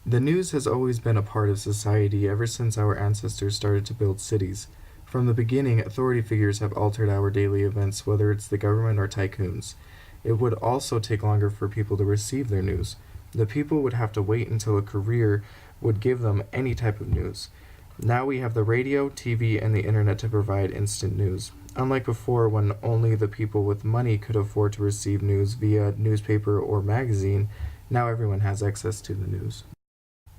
The news has always been a part of society ever since our ancestors started to build cities. From the beginning, authority figures have altered our daily events, whether it's the government or tycoons. It would also take longer for people to receive their news. The people would have to wait until a career would give them any type of news. Now we have the radio, TV, and the internet to provide instant news. Unlike before, when only the people with money could afford to receive news via newspaper or magazine, now everyone has access to the news.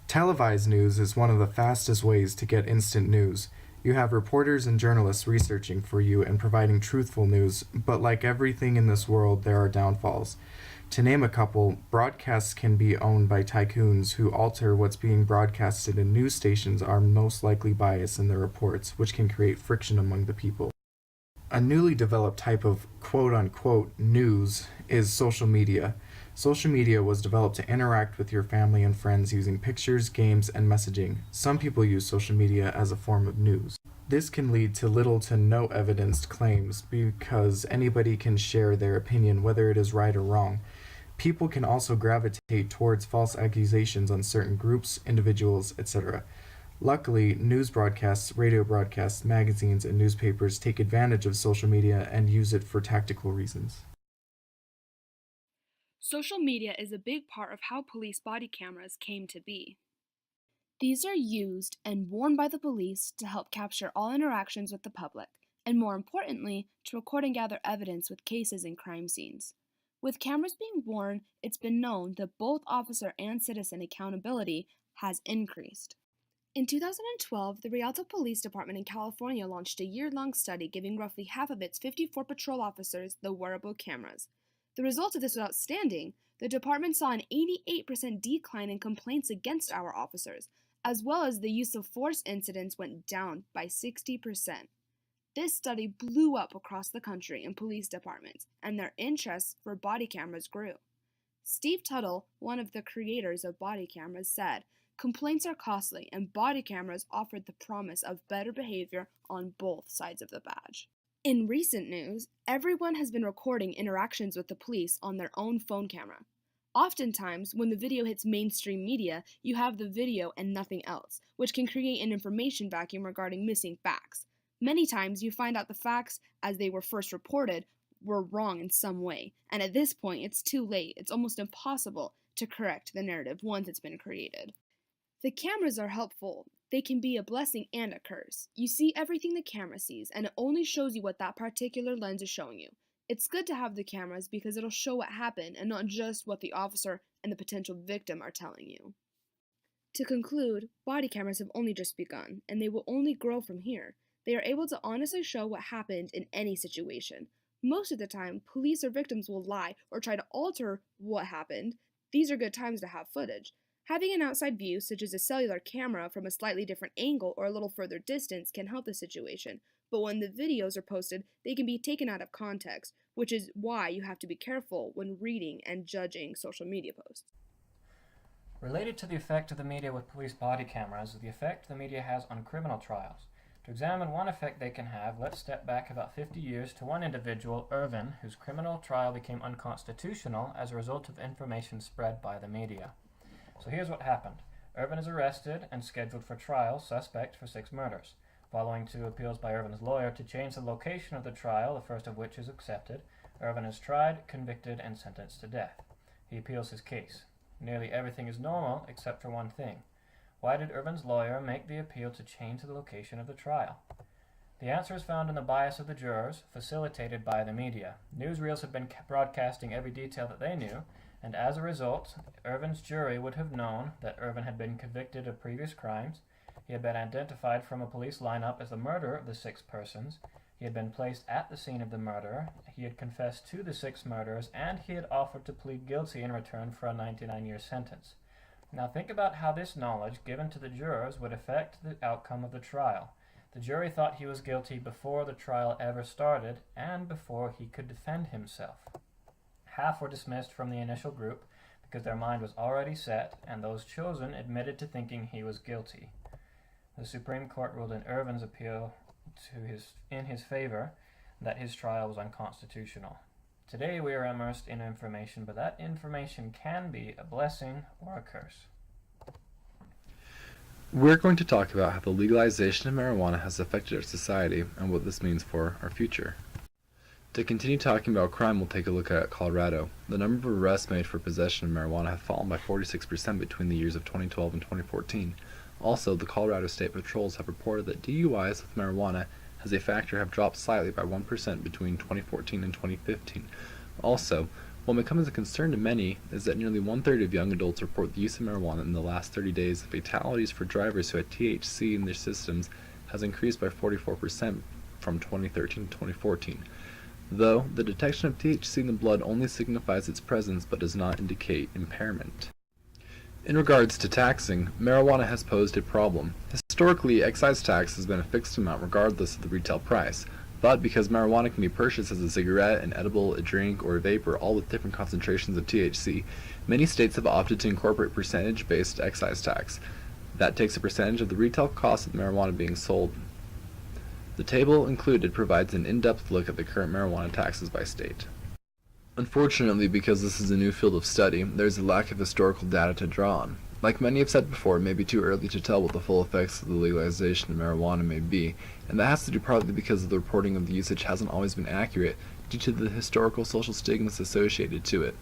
Televised news is one of the fastest ways to get instant news. You have reporters and journalists researching for you and providing truthful news, but like everything in this world, there are downfalls. To name a couple, broadcasts can be owned by tycoons who alter what's being broadcasted, and news stations are most likely biased in their reports, which can create friction among the people. A newly developed type of quote unquote news is social media. Social media was developed to interact with your family and friends using pictures, games, and messaging. Some people use social media as a form of news. This can lead to little to no evidenced claims because anybody can share their opinion, whether it is right or wrong. People can also gravitate towards false accusations on certain groups, individuals, etc. Luckily, news broadcasts, radio broadcasts, magazines, and newspapers take advantage of social media and use it for tactical reasons. Social media is a big part of how police body cameras came to be. These are used and worn by the police to help capture all interactions with the public, and more importantly, to record and gather evidence with cases and crime scenes. With cameras being worn, it's been known that both officer and citizen accountability has increased. In 2012, the Rialto Police Department in California launched a year-long study giving roughly half of its 54 patrol officers the wearable cameras. The result of this was outstanding. The department saw an 88% decline in complaints against our officers, as well as the use of force incidents went down by 60%. This study blew up across the country in police departments, and their interest for body cameras grew. Steve Tuttle, one of the creators of body cameras, said, "Complaints are costly, and body cameras offered the promise of better behavior on both sides of the badge." In recent news, everyone has been recording interactions with the police on their own phone camera. Oftentimes, when the video hits mainstream media, you have the video and nothing else, which can create an information vacuum regarding missing facts. Many times, you find out the facts, as they were first reported, were wrong in some way, and at this point, it's too late. It's almost impossible to correct the narrative once it's been created. The cameras are helpful. They can be a blessing and a curse. You see everything the camera sees, and it only shows you what that particular lens is showing you. It's good to have the cameras because it'll show what happened and not just what the officer and the potential victim are telling you. To conclude, body cameras have only just begun, and they will only grow from here. They are able to honestly show what happened in any situation. Most of the time, police or victims will lie or try to alter what happened. These are good times to have footage. Having an outside view, such as a cellular camera from a slightly different angle or a little further distance, can help the situation, but when the videos are posted, they can be taken out of context, which is why you have to be careful when reading and judging social media posts. Related to the effect of the media with police body cameras is the effect the media has on criminal trials. To examine one effect they can have, let's step back about 50 years to one individual, Irvin, whose criminal trial became unconstitutional as a result of information spread by the media. So here's what happened. Irvin is arrested and scheduled for trial, suspect for 6 murders. Following 2 appeals by Irvin's lawyer to change the location of the trial, the first of which is accepted, Irvin is tried, convicted, and sentenced to death. He appeals his case. Nearly everything is normal except for one thing. Why did Irvin's lawyer make the appeal to change the location of the trial? The answer is found in the bias of the jurors, facilitated by the media. Newsreels have been broadcasting every detail that they knew, and as a result, Irvin's jury would have known that Irvin had been convicted of previous crimes, he had been identified from a police lineup as the murderer of the 6 persons, he had been placed at the scene of the murder, he had confessed to the 6 murders, and he had offered to plead guilty in return for a 99-year sentence. Now think about how this knowledge given to the jurors would affect the outcome of the trial. The jury thought he was guilty before the trial ever started and before he could defend himself. Half were dismissed from the initial group because their mind was already set, and those chosen admitted to thinking he was guilty. The Supreme Court ruled in Irvin's appeal in his favor that his trial was unconstitutional. Today we are immersed in information, but that information can be a blessing or a curse. We're going to talk about how the legalization of marijuana has affected our society and what this means for our future. To continue talking about crime, we'll take a look at Colorado. The number of arrests made for possession of marijuana have fallen by 46% between the years of 2012 and 2014. Also, the Colorado State Patrols have reported that DUIs with marijuana as a factor have dropped slightly by 1% between 2014 and 2015. Also, what may come as a concern to many is that nearly one-third of young adults report the use of marijuana in the last 30 days, and fatalities for drivers who had THC in their systems has increased by 44% from 2013 to 2014. Though, the detection of THC in the blood only signifies its presence but does not indicate impairment. In regards to taxing, marijuana has posed a problem. Historically, excise tax has been a fixed amount regardless of the retail price, but because marijuana can be purchased as a cigarette, an edible, a drink, or a vapor, all with different concentrations of THC, many states have opted to incorporate percentage-based excise tax. That takes a percentage of the retail cost of marijuana being sold. The table included provides an in-depth look at the current marijuana taxes by state. Unfortunately, because this is a new field of study, there is a lack of historical data to draw on. Like many have said before, it may be too early to tell what the full effects of the legalization of marijuana may be, and that has to do partly because the reporting of the usage hasn't always been accurate due to the historical social stigmas associated to it.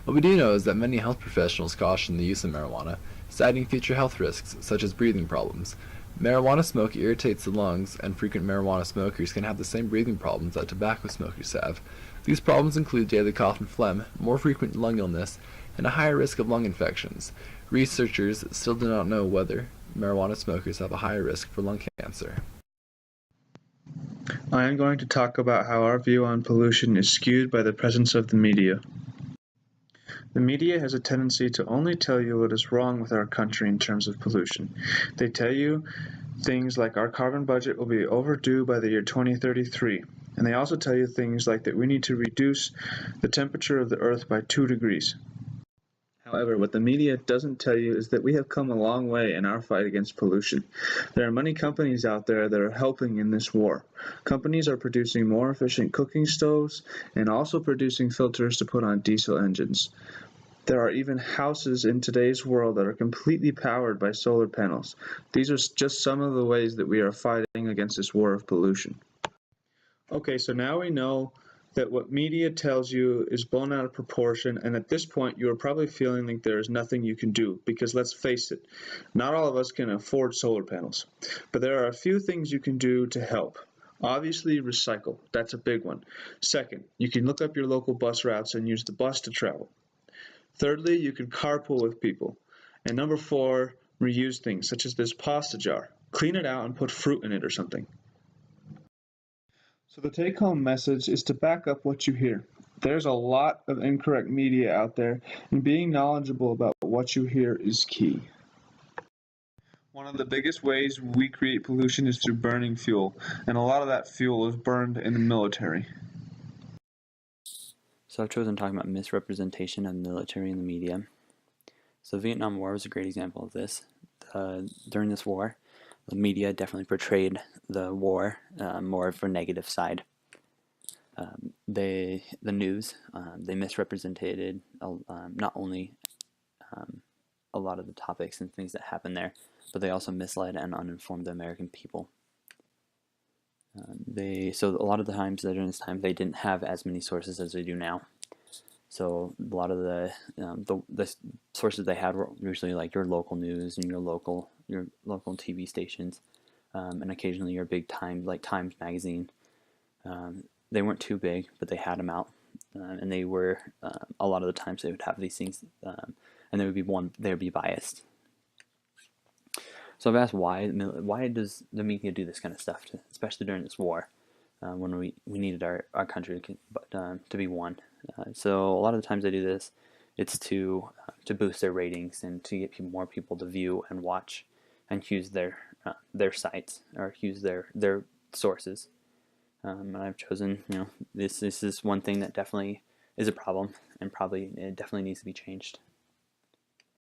What we do know is that many health professionals caution the use of marijuana, citing future health risks such as breathing problems. Marijuana smoke irritates the lungs, and frequent marijuana smokers can have the same breathing problems that tobacco smokers have. These problems include daily cough and phlegm, more frequent lung illness, and a higher risk of lung infections. Researchers still do not know whether marijuana smokers have a higher risk for lung cancer. I am going to talk about how our view on pollution is skewed by the presence of the media. The media has a tendency to only tell you what is wrong with our country in terms of pollution. They tell you things like our carbon budget will be overdue by the year 2033. And they also tell you things like that we need to reduce the temperature of the earth by 2 degrees. However, what the media doesn't tell you is that we have come a long way in our fight against pollution. There are many companies out there that are helping in this war. Companies are producing more efficient cooking stoves and also producing filters to put on diesel engines. There are even houses in today's world that are completely powered by solar panels. These are just some of the ways that we are fighting against this war of pollution. Okay, so now we know that what media tells you is blown out of proportion, and at this point you are probably feeling like there is nothing you can do, because let's face it, not all of us can afford solar panels. But there are a few things you can do to help. Obviously, recycle. That's a big one. Second, you can look up your local bus routes and use the bus to travel. Thirdly, you can carpool with people. And number 4, reuse things, such as this pasta jar. Clean it out and put fruit in it or something. So the take-home message is to back up what you hear. There's a lot of incorrect media out there, and being knowledgeable about what you hear is key. One of the biggest ways we create pollution is through burning fuel, and a lot of that fuel is burned in the military. So I've chosen talking about misrepresentation of the military and the media. So the Vietnam War was a great example of this. During this war, the media definitely portrayed the war more of a negative side. The news, they misrepresented not only a lot of the topics and things that happened there, but they also misled and uninformed the American people. So a lot of the times during this time they didn't have as many sources as they do now. So a lot of the sources they had were usually like your local news and your local TV stations, and occasionally your big Times magazine. They weren't too big, but they had them out, and they were a lot of the times they would have these things, and they would be biased. So I've asked why does the media do this kind of stuff, especially during this war, when we needed our country to be won. So a lot of the times they do this, it's to boost their ratings and to get more people to view and watch and use their sites or use their sources. And I've chosen, this is one thing that definitely is a problem and it definitely needs to be changed.